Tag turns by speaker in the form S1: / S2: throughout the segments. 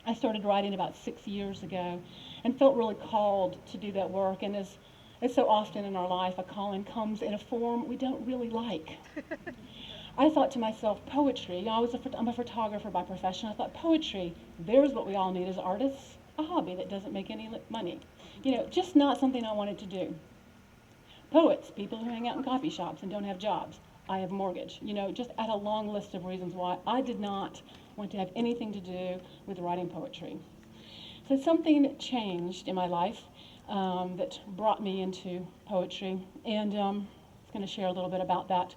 S1: I started writing about 6 years ago and felt really called to do that work. And as so often in our life, a calling comes in a form we don't really like. I thought to myself, poetry, I'm a photographer by profession. I thought, poetry, there's what we all need as artists, a hobby that doesn't make any money. Just not something I wanted to do. Poets, people who hang out in coffee shops and don't have jobs. I have a mortgage. Just add a long list of reasons why I did not want to have anything to do with writing poetry. So something changed in my life that brought me into poetry, and I'm going to share a little bit about that.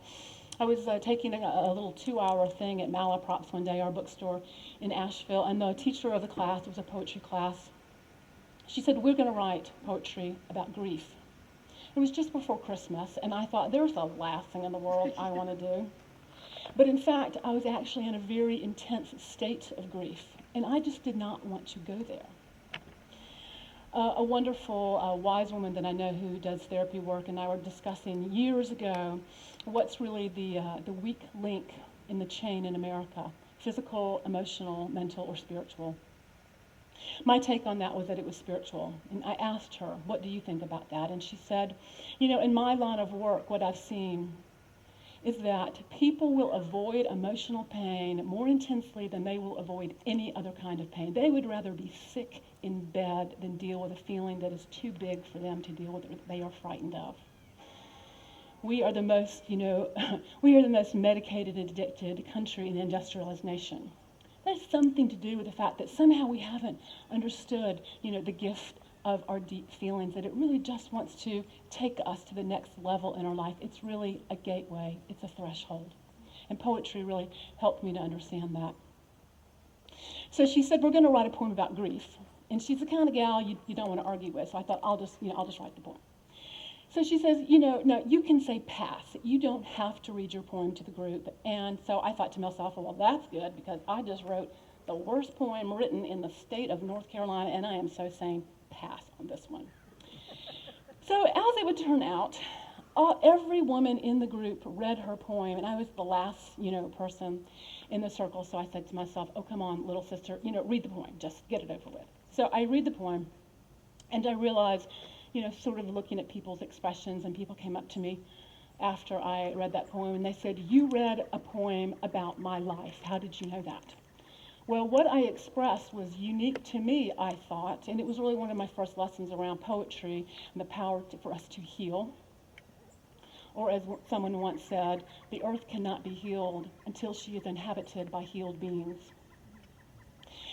S1: I was taking a little 2-hour thing at Malaprops one day, our bookstore in Asheville, and the teacher of the class, it was a poetry class, she said, we're going to write poetry about grief. It was just before Christmas, and I thought, there's the last thing in the world I want to do. But in fact, I was actually in a very intense state of grief, and I just did not want to go there. A wonderful, wise woman that I know who does therapy work and I were discussing years ago what's really the weak link in the chain in America, physical, emotional, mental, or spiritual. My take on that was that it was spiritual. And I asked her, what do you think about that? And she said, in my line of work, what I've seen is that people will avoid emotional pain more intensely than they will avoid any other kind of pain. They would rather be sick in bed than deal with a feeling that is too big for them to deal with, that they are frightened of. We are the most, we are the most medicated and addicted country in the industrialized nation. That has something to do with the fact that somehow we haven't understood, the gift of our deep feelings, that it really just wants to take us to the next level in our life. It's really a gateway. It's a threshold. And poetry really helped me to understand that. So she said, we're going to write a poem about grief. And she's the kind of gal you don't want to argue with. So I thought, I'll just write the poem. So she says, no, you can say pass. You don't have to read your poem to the group. And so I thought to myself, well, that's good, because I just wrote the worst poem written in the state of North Carolina, and I am so saying pass on this one. So as it would turn out, every woman in the group read her poem, and I was the last, person in the circle. So I said to myself, oh, come on, little sister, read the poem. Just get it over with. So I read the poem, and I realized, sort of looking at people's expressions, and people came up to me after I read that poem, and they said, you read a poem about my life. How did you know that? Well, what I expressed was unique to me, I thought, and it was really one of my first lessons around poetry and the power for us to heal. Or as someone once said, the earth cannot be healed until she is inhabited by healed beings.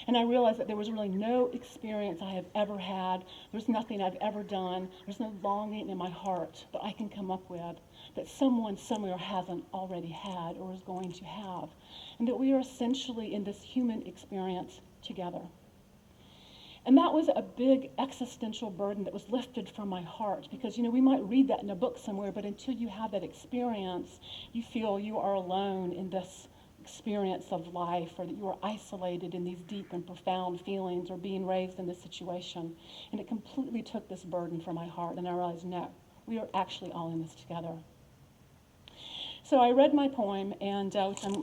S1: And I realized that there was really no experience I have ever had. There's nothing I've ever done. There's no longing in my heart that I can come up with that someone somewhere hasn't already had or is going to have. And that we are essentially in this human experience together. And that was a big existential burden that was lifted from my heart, because, we might read that in a book somewhere, but until you have that experience, you feel you are alone in this experience of life, or that you are isolated in these deep and profound feelings, or being raised in this situation. And it completely took this burden from my heart, and I realized, no, we are actually all in this together. So I read my poem, and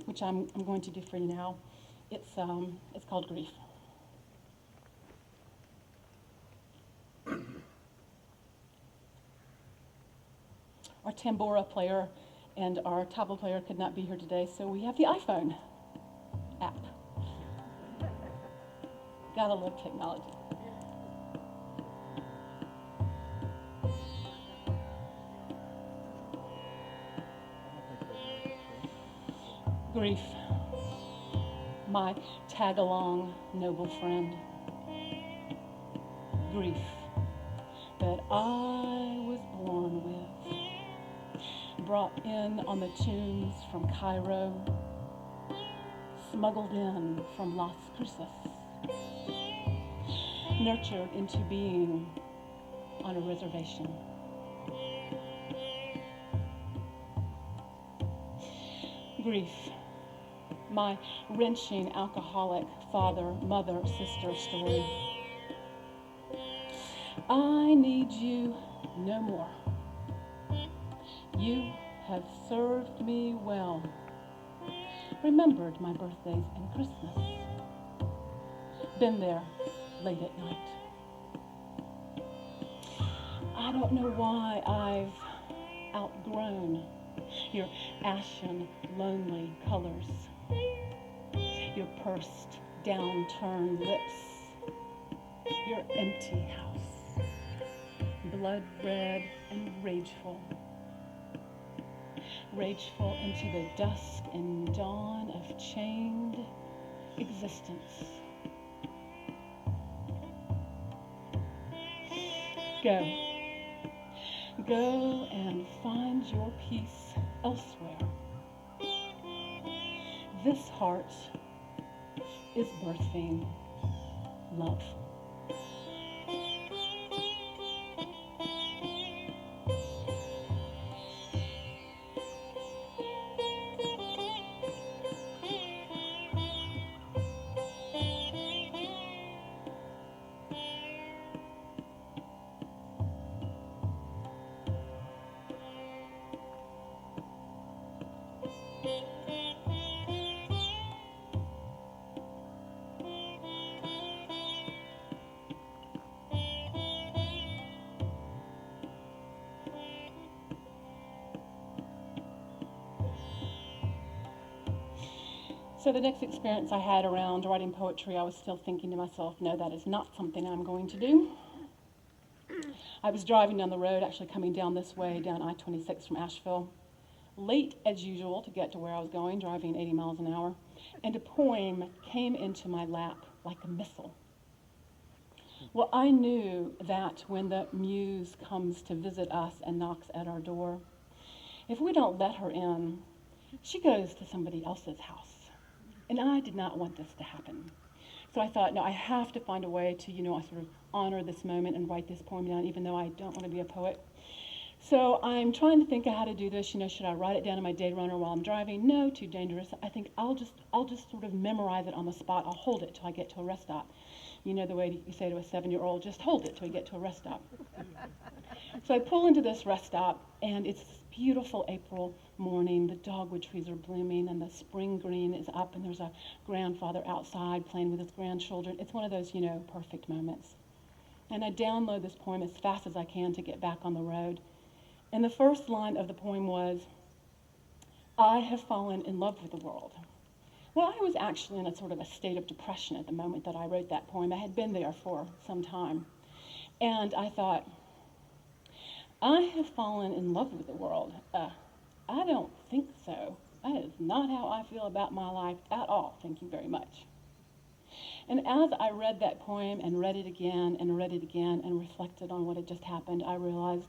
S1: which I'm going to do for you now. It's called Grief. Our tambura player and our tabla player could not be here today, so we have the iPhone app. Gotta love technology. Grief, my tag-along noble friend. Grief that I was born with, brought in on the tunes from Cairo, smuggled in from Las Cruces, nurtured into being on a reservation. Grief, my wrenching alcoholic father, mother, sister story. I need you no more. You have served me well, remembered my birthdays and Christmas, been there late at night. I don't know why I've outgrown your ashen, lonely colors, your pursed, downturned lips, your empty house, blood red and rageful into the dusk and dawn of chained existence. Go and find your peace elsewhere. This heart is birthing love. So the next experience I had around writing poetry, I was still thinking to myself, no, that is not something I'm going to do. I was driving down the road, actually coming down this way, down I-26 from Asheville, late as usual to get to where I was going, driving 80 miles an hour, and a poem came into my lap like a missile. Well, I knew that when the muse comes to visit us and knocks at our door, if we don't let her in, she goes to somebody else's house. And I did not want this to happen. So I thought, no, I have to find a way to, sort of honor this moment and write this poem down, even though I don't want to be a poet. So I'm trying to think of how to do this. Should I write it down in my day runner while I'm driving? No, too dangerous. I think I'll just sort of memorize it on the spot. I'll hold it till I get to a rest stop. The way you say to a 7-year-old, just hold it till you get to a rest stop. So I pull into this rest stop, and it's this beautiful April morning. The dogwood trees are blooming, and the spring green is up, and there's a grandfather outside playing with his grandchildren. It's one of those, perfect moments. And I download this poem as fast as I can to get back on the road. And the first line of the poem was, I have fallen in love with the world. Well, I was actually in a sort of a state of depression at the moment that I wrote that poem. I had been there for some time. And I thought, I have fallen in love with the world. I don't think so. That is not how I feel about my life at all. Thank you very much. And as I read that poem and read it again and read it again and reflected on what had just happened, I realized,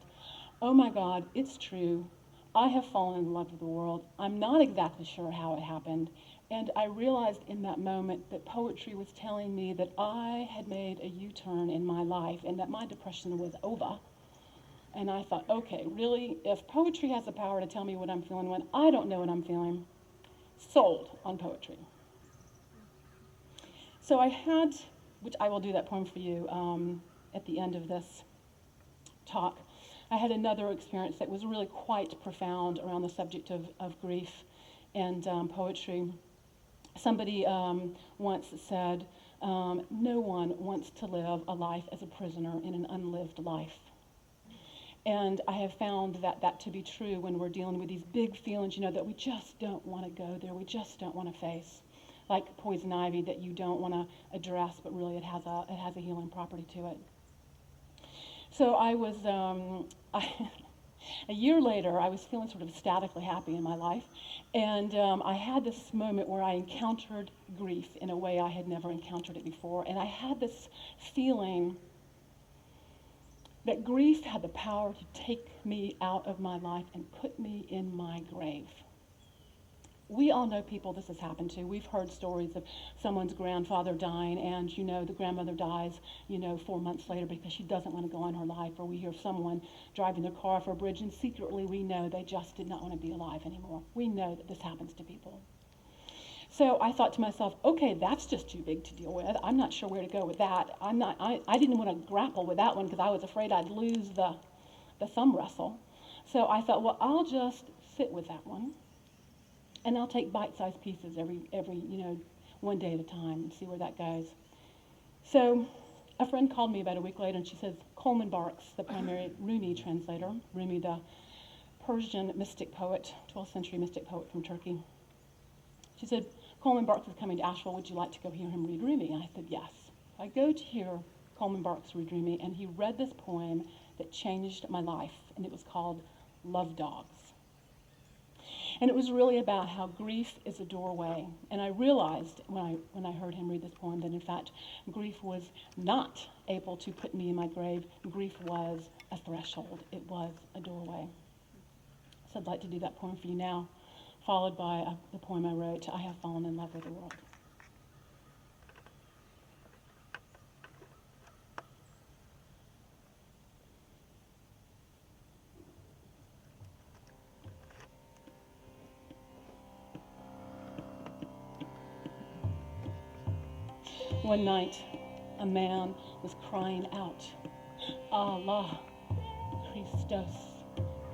S1: oh my God, it's true. I have fallen in love with the world. I'm not exactly sure how it happened. And I realized in that moment that poetry was telling me that I had made a U-turn in my life and that my depression was over. And I thought, okay, really, if poetry has the power to tell me what I'm feeling when I don't know what I'm feeling, sold on poetry. So I had, which I will do that poem for you at the end of this talk, I had another experience that was really quite profound around the subject of grief and poetry. Somebody once said, no one wants to live a life as a prisoner in an unlived life. And I have found that to be true when we're dealing with these big feelings, that we just don't want to go there, we just don't want to face. Like poison ivy that you don't want to address, but really it has a healing property to it. So I was, a year later, I was feeling sort of ecstatically happy in my life, and I had this moment where I encountered grief in a way I had never encountered it before, and I had this feeling that grief had the power to take me out of my life and put me in my grave. We all know people this has happened to. We've heard stories of someone's grandfather dying and, the grandmother dies, 4 months later because she doesn't want to go on her life. Or we hear someone driving their car off a bridge and secretly we know they just did not want to be alive anymore. We know that this happens to people. So I thought to myself, okay, that's just too big to deal with. I'm not sure where to go with that. I didn't want to grapple with that one because I was afraid I'd lose the thumb wrestle. So I thought, well, I'll just sit with that one. And I'll take bite-sized pieces every one day at a time and see where that goes. So a friend called me about a week later, and she says, Coleman Barks, the primary Rumi translator, Rumi, the Persian mystic poet, 12th century mystic poet from Turkey. She said, Coleman Barks is coming to Asheville. Would you like to go hear him read Rumi? And I said, yes. I go to hear Coleman Barks read Rumi, and he read this poem that changed my life, and it was called Love Dogs. And it was really about how grief is a doorway. And I realized when I heard him read this poem that, in fact, grief was not able to put me in my grave. Grief was a threshold. It was a doorway. So I'd like to do that poem for you now, followed by the poem I wrote, I Have Fallen in Love with the World. One night, a man was crying out, Allah, Christos,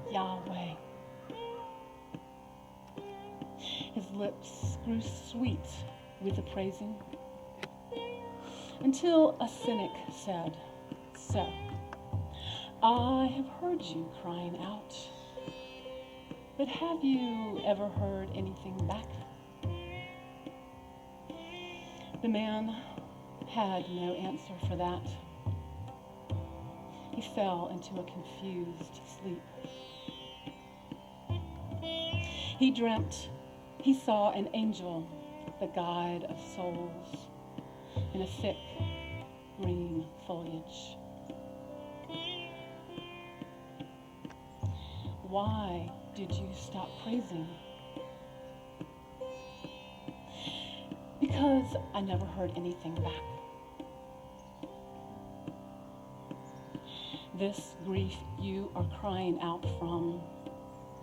S1: Yahweh. His lips grew sweet with the praising, until a cynic said, so, I have heard you crying out, but have you ever heard anything back? The man had no answer for that. He fell into a confused sleep. He dreamt he saw an angel, the guide of souls, in a thick green foliage. Why did you stop praising? Because I never heard anything back. This grief you are crying out from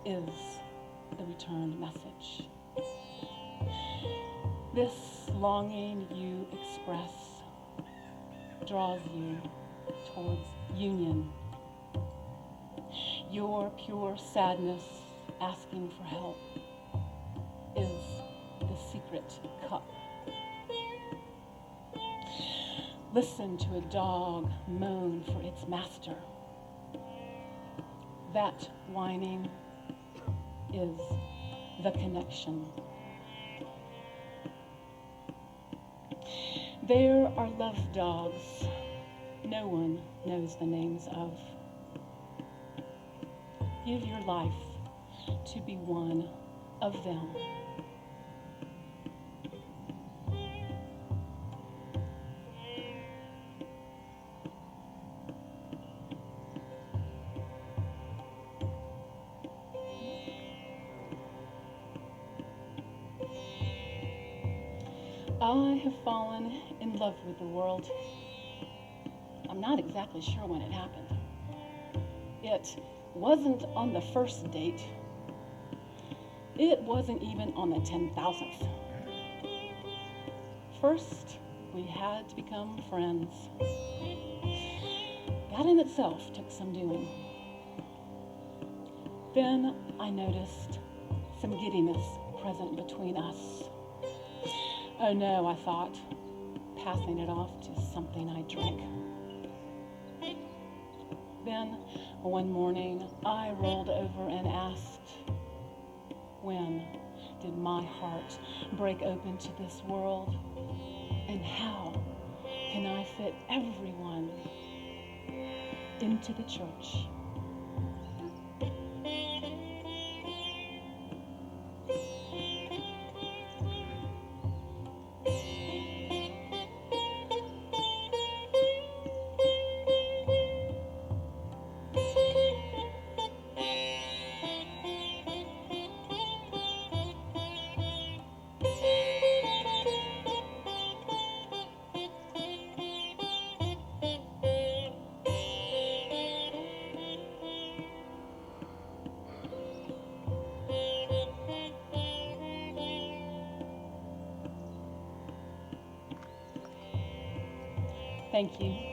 S1: is the return message. This longing you express draws you towards union. Your pure sadness asking for help is the secret cup. Listen to a dog moan for its master. That whining is the connection. There are love dogs no one knows the names of. Give your life to be one of them. I have fallen in love with the world. I'm not exactly sure when it happened. It wasn't on the first date. It wasn't even on the 10,000th. First, we had to become friends. That in itself took some doing. Then I noticed some giddiness present between us. Oh no, I thought, passing it off to something I drank. Then, one morning, I rolled over and asked, when did my heart break open to this world? And how can I fit everyone into the church? Thank you.